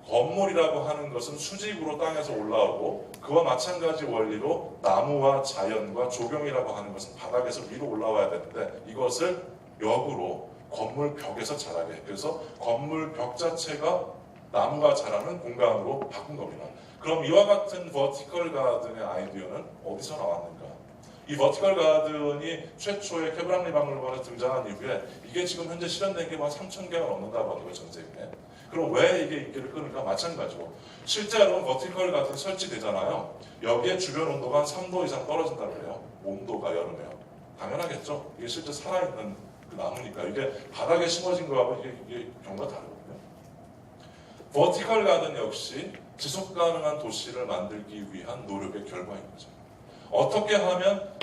S1: 건물이라고 하는 것은 수직으로 땅에서 올라오고 그와 마찬가지 원리로 나무와 자연과 조경이라고 하는 것은 바닥에서 위로 올라와야 되는데 이것을 역으로 건물 벽에서 자라게 해. 그래서 건물 벽 자체가 나무가 자라는 공간으로 바꾼 겁니다. 그럼 이와 같은 버티컬 가든의 아이디어는 어디서 나왔는가? 이 버티컬 가든이 최초의 케브랑리 박물관에 등장한 이후에 이게 지금 현재 실현된 게 한 3,000개가 넘는다고 하더라고요, 전 세계에. 그럼 왜 이게 인기를 끄는가? 마찬가지로 실제로 버티컬 가든 설치되잖아요. 여기에 주변 온도가 한 3도 이상 떨어진다고 해요. 온도가 여름에요. 당연하겠죠. 이게 실제 살아있는 그 나무니까 이게 바닥에 심어진 거하고 이게 경우가 다르거든요. 버티컬 가든 역시 지속 가능한 도시를 만들기 위한 노력의 결과인 거죠. 어떻게 하면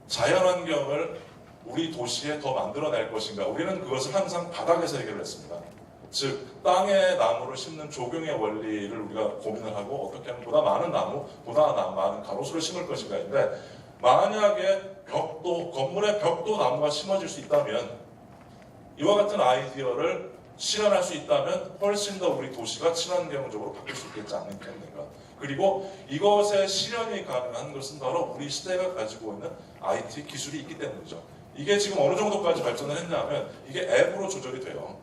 S1: 자연 환경을 우리 도시에 더 만들어낼 것인가? 우리는 그것을 항상 바닥에서 해결했습니다. 즉 땅에 나무를 심는 조경의 원리를 우리가 고민을 하고 어떻게 하면 보다 많은 나무, 보다 많은 가로수를 심을 것인가인데, 만약에 벽도, 건물의 벽도 나무가 심어질 수 있다면, 이와 같은 아이디어를 실현할 수 있다면 훨씬 더 우리 도시가 친환경적으로 바뀔 수 있겠지 않겠는가. 그리고 이것의 실현이 가능한 것은 바로 우리 시대가 가지고 있는 IT 기술이 있기 때문이죠. 이게 지금 어느 정도까지 발전을 했냐면, 이게 앱으로 조절이 돼요.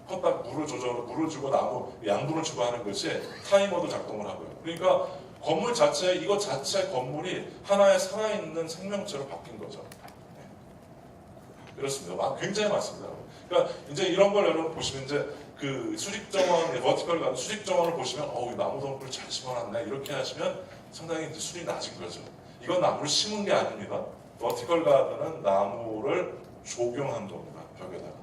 S1: 컵딱 물을 주고 나무 양분을 주고 하는 것이 타이머도 작동을 하고요. 그러니까 건물 자체, 이것 자체 건물이 하나의 살아있는 생명체로 바뀐 거죠. 네. 그렇습니다. 굉장히 많습니다. 그러니까 이제 이런 걸 여러분 보시면, 이제 그 수직정원, 버티컬 가든 수직정원을 보시면 나무 덩굴을 잘 심어놨네 이렇게 하시면 상당히 이제 수준이 낮은 거죠. 이건 나무를 심은 게 아닙니다. 버티컬 가든은 나무를 조경한 겁니다. 벽에다가.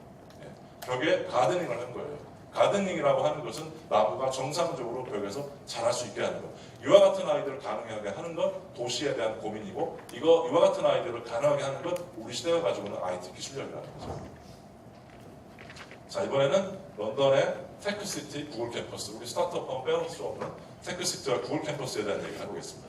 S1: 예. 벽에 가드닝을 한 거예요. 가드닝이라고 하는 것은 나무가 정상적으로 벽에서 자랄 수 있게 하는 것. 이와 같은 아이디어를 가능하게 하는 건 도시에 대한 고민이고, 이와 같은 아이디어를 가능하게 하는 건 우리 시대가 가지고 있는 IT 기술력이라는 거죠. 자, 이번에는 런던의 테크시티 구글 캠퍼스, 우리 스타트업하고 빼놓을 수 없는 테크시티와 구글 캠퍼스에 대한 얘기를 해보겠습니다.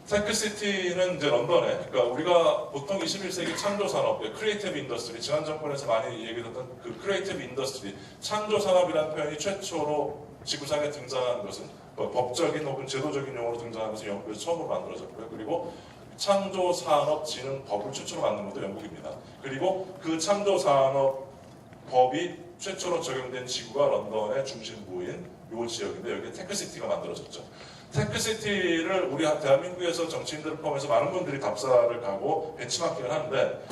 S1: 테크시티는 이제 런던에, 그러니까 우리가 보통 21세기 창조 산업의 크리에이티브 인더스트리, 지난 정권에서 많이 얘기했던 그 크리에이티브 인더스트리, 창조 산업이라는 표현이 최초로 지구상에 등장한 것은 법적인 혹은 제도적인 용어로 등장한 것은 영국에서 처음으로 만들어졌고요. 그리고 창조산업진흥법을 최초로 만든 것도 영국입니다. 그리고 그 창조산업법이 최초로 적용된 지구가 런던의 중심부인 이 지역인데, 여기에 테크시티가 만들어졌죠. 테크시티를 우리 대한민국에서 정치인들을 포함해서 많은 분들이 답사를 가고 벤치마킹을 하는데,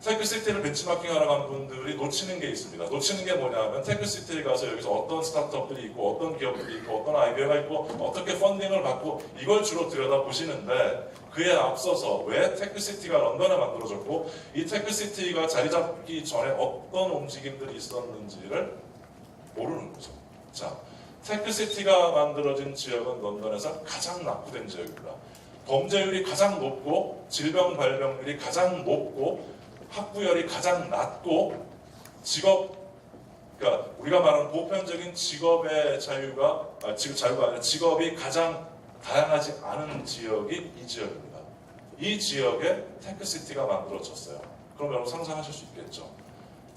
S1: 테크시티를 벤치마킹하러 간 분들이 놓치는 게 있습니다. 놓치는 게 뭐냐면, 테크시티에 가서 여기서 어떤 스타트업들이 있고 어떤 기업들이 있고 어떤 아이디어가 있고 어떻게 펀딩을 받고 이걸 주로 들여다보시는데, 그에 앞서서 왜 테크시티가 런던에 만들어졌고 이 테크시티가 자리 잡기 전에 어떤 움직임들이 있었는지를 모르는 거죠. 자, 테크시티가 만들어진 지역은 런던에서 가장 낙후된 지역입니다. 범죄율이 가장 높고 질병 발병률이 가장 높고 학부열이 가장 낮고 그러니까 우리가 말하는 보편적인 직업의 자유가 아니라 직업이 가장 다양하지 않은 지역이 이 지역입니다. 이 지역에 테크시티가 만들어졌어요. 그럼 여러분 상상하실 수 있겠죠.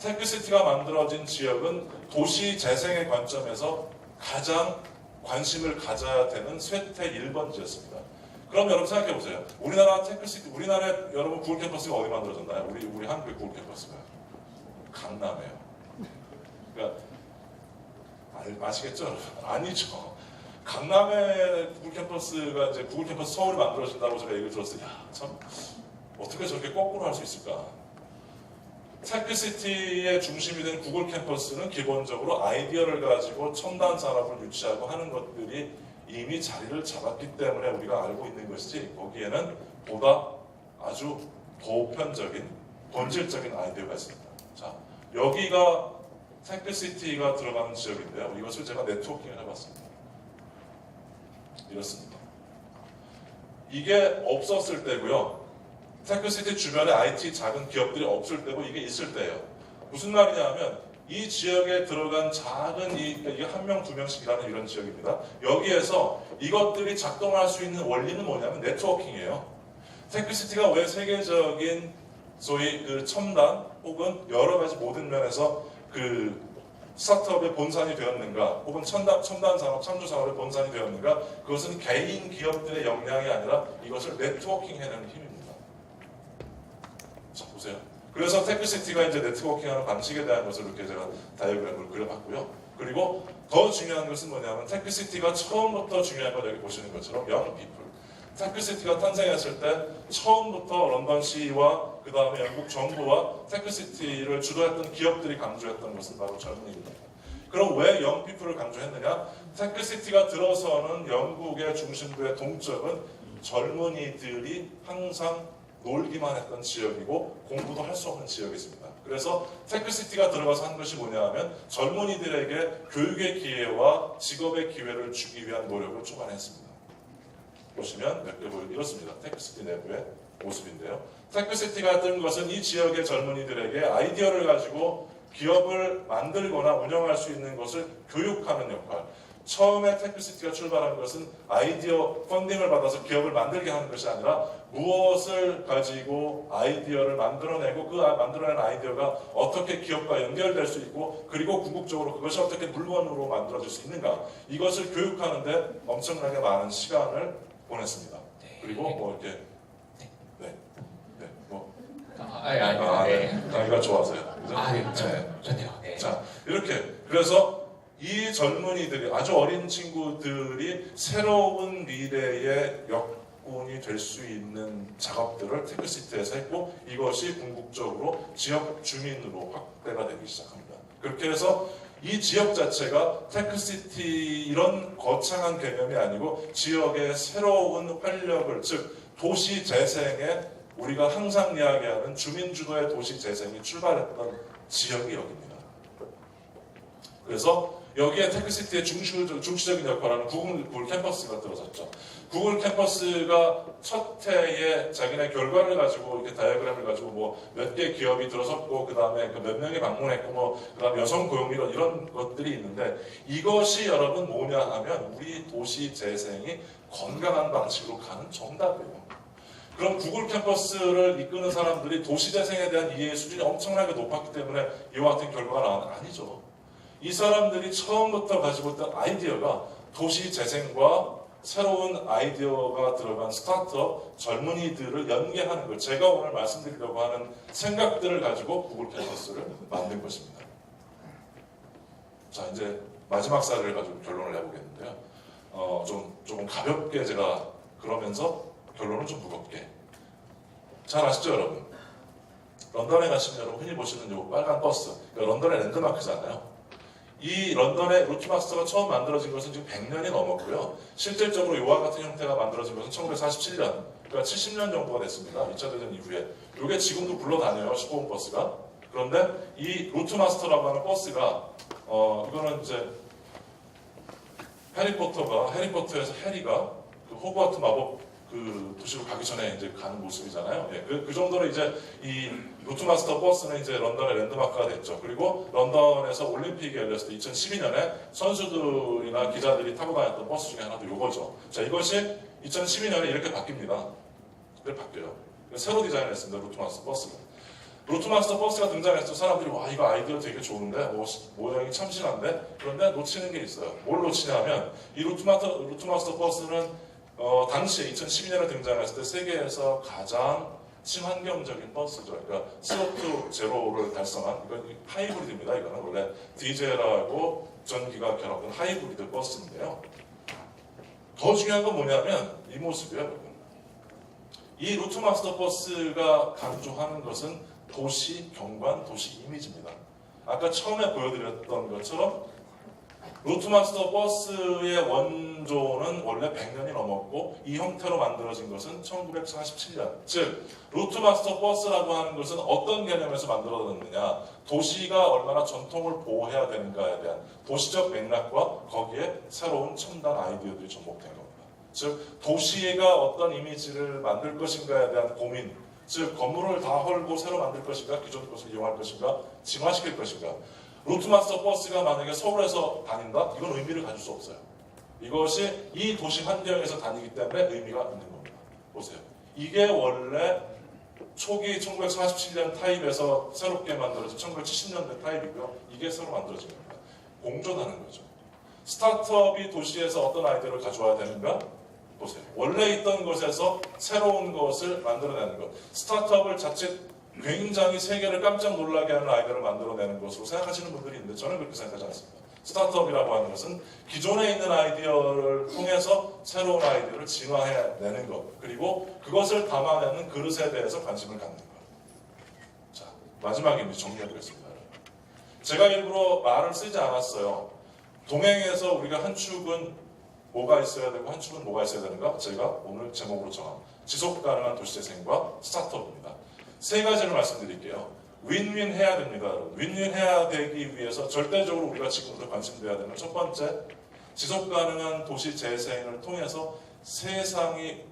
S1: 테크시티가 만들어진 지역은 도시 재생의 관점에서 가장 관심을 가져야 되는 쇠퇴 1번지였습니다. 그럼 여러분 생각해 보세요. 우리나라 테크시티, 우리나라에 여러분 구글 캠퍼스가 어디 만들어졌나요? 우리 한국의 구글 캠퍼스가 강남이에요. 그러니까 아시겠죠? 아니죠. 강남의 구글 캠퍼스가 이제 구글 캠퍼스 서울이 만들어진다고 제가 얘기를 들었어요. 야, 참 어떻게 저렇게 거꾸로 할 수 있을까? 테크시티의 중심이 된 구글 캠퍼스는 기본적으로 아이디어를 가지고 첨단 산업을 유치하고 하는 것들이 이미 자리를 잡았기 때문에 우리가 알고 있는 것이지, 거기에는 보다 아주 보편적인 본질적인 아이디어가 있습니다. 자, 여기가 테크시티가 들어가는 지역인데요. 이것을 제가 네트워킹을 해봤습니다. 이렇습니다. 이게 없었을 때고요. 테크시티 주변에 IT 작은 기업들이 없을 때고 이게 있을 때예요. 무슨 말이냐면 이 지역에 들어간 작은 이게 한 명, 두 명씩 일하는 이런 지역입니다. 여기에서 이것들이 작동할 수 있는 원리는 뭐냐면 네트워킹이에요. 테크시티가 왜 세계적인 소위 그 첨단 혹은 여러 가지 모든 면에서 그 스타트업의 본산이 되었는가, 혹은 첨단 산업, 창조 산업의 본산이 되었는가, 그것은 개인 기업들의 역량이 아니라 이것을 네트워킹 해내는 힘입니다. 자, 보세요. 그래서 테크시티가 이제 네트워킹하는 방식에 대한 것을 이렇게 제가 다이어그램을 그려봤고요. 그리고 더 중요한 것은 뭐냐면, 테크시티가 처음부터 중요한 걸 여기 보시는 것처럼 young people. 테크시티가 탄생했을 때 처음부터 런던시와 그 다음에 영국 정부와 테크시티를 주도했던 기업들이 강조했던 것은 바로 젊은이입니다. 그럼 왜 영피플을 강조했느냐? 테크시티가 들어서는 영국의 중심부의 동적은 젊은이들이 항상 놀기만 했던 지역이고 공부도 할 수 없는 지역이었습니다. 그래서 테크시티가 들어가서 한 것이 뭐냐 하면 교육의 기회와 직업의 기회를 주기 위한 노력을 초반에 했습니다. 보시면 몇 개 보여 이렇습니다. 테크시티 내부의 모습인데요. 테크시티가 뜬 것은 이 지역의 젊은이들에게 아이디어를 가지고 기업을 만들거나 운영할 수 있는 것을 교육하는 역할. 처음에 테크시티가 출발한 것은 아이디어 펀딩을 받아서 기업을 만들게 하는 것이 아니라 무엇을 가지고 아이디어를 만들어내고 그 만들어낸 아이디어가 어떻게 기업과 연결될 수 있고 그리고 궁극적으로 그것이 어떻게 물건으로 만들어질 수 있는가 이것을 교육하는데 엄청나게 많은 시간을 보냈습니다. 그리고 뭐 이렇게 강의가 좋아서요. 그죠?
S2: 좋네요. 네.
S1: 자, 이렇게 그래서 이 젊은이들이 아주 어린 친구들이 새로운 미래의 역군이 될 수 있는 작업들을 테크시티에서 했고 이것이 궁극적으로 지역 주민으로 확대가 되기 시작합니다. 그렇게 해서 이 지역 자체가 테크시티 이런 거창한 개념이 아니고 지역의 새로운 활력을 즉 도시 재생에 우리가 항상 이야기하는 주민주도의 도시 재생이 출발했던 지역이 여기입니다. 그래서 여기에 테크시티의 중추적인 역할을 하는 구글 캠퍼스가 들어섰죠. 구글 캠퍼스가 첫 해에 자기네 결과를 가지고 이렇게 다이어그램을 가지고 뭐 몇 개 기업이 들어섰고 그 다음에 그 몇 명이 방문했고 뭐 그 다음에 여성 고용 이런 것들이 있는데 이것이 여러분 뭐냐 하면 우리 도시 재생이 건강한 방식으로 가는 정답이에요. 그럼 구글 캠퍼스를 이끄는 사람들이 도시 재생에 대한 이해 수준이 엄청나게 높았기 때문에 이와 같은 결과가 나온 아니죠. 이 사람들이 처음부터 가지고 있던 아이디어가 도시 재생과 새로운 아이디어가 들어간 스타트업 젊은이들을 연계하는 것 제가 오늘 말씀드리려고 하는 생각들을 가지고 구글 캠퍼스를 만든 것입니다. 자 이제 마지막 사례를 가지고 결론을 해보겠는데요. 조금 가볍게 제가 그러면서 결론은 좀 무겁게 잘 아시죠 여러분? 런던에 가시면 여러분 흔히 보시는 이 빨간 버스 그러니까 런던의 랜드마크잖아요. 이 런던의 루트마스터가 처음 만들어진 것은 지금 100년이 넘었고요. 실질적으로 이와 같은 형태가 만들어진 것은 1947년, 그러니까 70년 정도가 됐습니다. 2차 대전 이후에. 이게 지금도 굴러다녀요, 15번 버스가. 그런데 이 루트마스터라고 하는 버스가, 이거는 이제 해리포터에서 해리가 그 호그와트 마법 그 도시로 가기 전에 이제 가는 모습이잖아요. 예, 그 정도로 이제 이 루트마스터 버스는 이제 런던의 랜드마크가 됐죠. 그리고 런던에서 올림픽이 열렸을 때 2012년에 선수들이나 기자들이 타고 다녔던 버스 중에 하나도 이거죠. 자, 이것이 2012년에 이렇게 바뀝니다. 이렇게 바뀌어요. 새로 디자인했습니다. 루트마스터 버스가. 루트마스터 버스가 등장했을 때 사람들이 와 이거 아이디어 되게 좋은데 모양이 참신한데 그런데 놓치는 게 있어요. 뭘 놓치냐면 이 루트마스터 버스는 당시에 2012년에 등장했을 때 세계에서 가장 친환경적인 버스죠. 그러니까 CO2 제로를 달성한 이건 하이브리드입니다. 이거는 원래 디젤하고 전기가 결합된 하이브리드 버스인데요. 더 중요한 건 뭐냐면 이 모습이에요. 여러분. 이 루트마스터 버스가 강조하는 것은 도시 경관, 도시 이미지입니다. 아까 처음에 보여드렸던 것처럼 루트마스터 버스의 원조는 원래 100년이 넘었고 이 형태로 만들어진 것은 1947년. 즉 루트마스터 버스라고 하는 것은 어떤 개념에서 만들어졌느냐 도시가 얼마나 전통을 보호해야 되는가에 대한 도시적 맥락과 거기에 새로운 첨단 아이디어들이 접목된 겁니다. 즉 도시가 어떤 이미지를 만들 것인가에 대한 고민 즉 건물을 다 헐고 새로 만들 것인가 기존 것을 이용할 것인가 진화시킬 것인가 루트마스터 버스가 만약에 서울에서 다닌다? 이건 의미를 가질 수 없어요. 이것이 이 도시 환경에서 다니기 때문에 의미가 있는 겁니다. 보세요. 이게 원래 초기 1947년 타입에서 새롭게 만들어진 1970년대 타입이고요. 이게 새로 만들어진 겁니다. 공존하는 거죠. 스타트업이 도시에서 어떤 아이디어를 가져와야 되는가? 보세요. 원래 있던 것에서 새로운 것을 만들어내는 것. 스타트업을 자칫 굉장히 세계를 깜짝 놀라게 하는 아이디어를 만들어내는 것으로 생각하시는 분들이 있는데 저는 그렇게 생각하지 않습니다. 스타트업이라고 하는 것은 기존에 있는 아이디어를 통해서 새로운 아이디어를 진화해내는 것 그리고 그것을 담아내는 그릇에 대해서 관심을 갖는 것. 자, 마지막에 정리해보겠습니다. 제가 일부러 말을 쓰지 않았어요. 동행에서 우리가 한 축은 뭐가 있어야 되고 한 축은 뭐가 있어야 되는가? 제가 오늘 제목으로 정한 지속가능한 도시재생과 스타트업입니다. 세 가지를 말씀드릴게요. 윈윈 해야 됩니다. 윈윈 해야 되기 위해서 절대적으로 우리가 지금부터 관심돼야 되는 첫 번째, 지속가능한 도시 재생을 통해서 세상이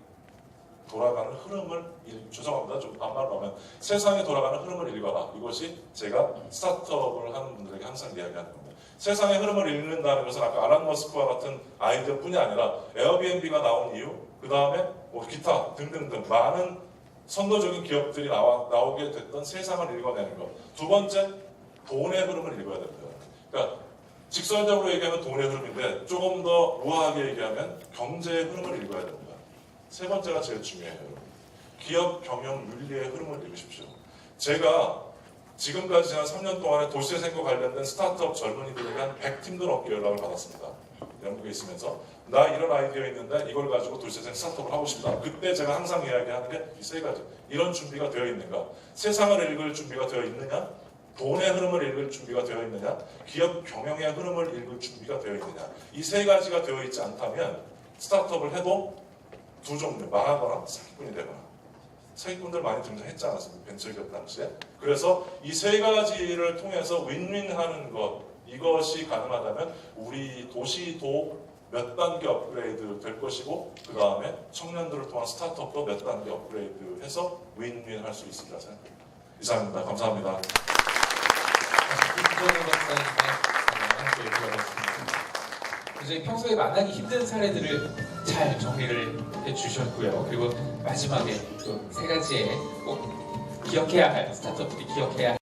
S1: 돌아가는 흐름을 죄송합니다. 좀 반말로 하면 세상이 돌아가는 흐름을 읽어라. 이것이 제가 스타트업을 하는 분들에게 항상 이야기하는 겁니다. 세상의 흐름을 읽는다는 것은 아까 아란 머스크와 같은 아이디어뿐이 아니라 에어비앤비가 나온 이유, 그 다음에 뭐 기타 등등등 많은 선도적인 기업들이 나오게 됐던 세상을 읽어내는 것. 두 번째, 돈의 흐름을 읽어야 됩니다. 그러니까 직설적으로 얘기하면 돈의 흐름인데 조금 더 우아하게 얘기하면 경제의 흐름을 읽어야 됩니다. 세 번째가 제일 중요해요. 여러분. 기업 경영 윤리의 흐름을 읽으십시오. 제가 지금까지 지난 3년 동안에 도시재생과 관련된 스타트업 젊은이들에게 한 100팀도 넘게 연락을 받았습니다. 영국에 있으면서 나 이런 아이디어 있는데 이걸 가지고 도시재생 스타트업을 하고 싶다. 그때 제가 항상 이야기하는 게 이 세 가지. 이런 준비가 되어 있는가? 세상을 읽을 준비가 되어 있느냐? 돈의 흐름을 읽을 준비가 되어 있느냐? 기업 경영의 흐름을 읽을 준비가 되어 있느냐? 이 세 가지가 되어 있지 않다면 스타트업을 해도 두 종류, 망하거나 사기꾼이 되거나. 사기꾼들 많이 등장했지 않았습니까? 벤처기업 당시에. 그래서 이 세 가지를 통해서 윈윈하는 것, 이것이 가능하다면 우리 도시도 몇 단계 업그레이드 될 것이고 그 다음에 청년들을 통한 스타트업도 몇 단계 업그레이드 해서 윈윈할 수 있으리라 생각합니다. 이상입니다. 감사합니다.
S2: 김정은 박사님의 함께 들어봤습니다. 이제 평소에 만나기 힘든 사례들을 잘 정리를 해주셨고요. 그리고 마지막에 또 세 가지의 꼭 기억해야 할 스타트업들이 기억해야 할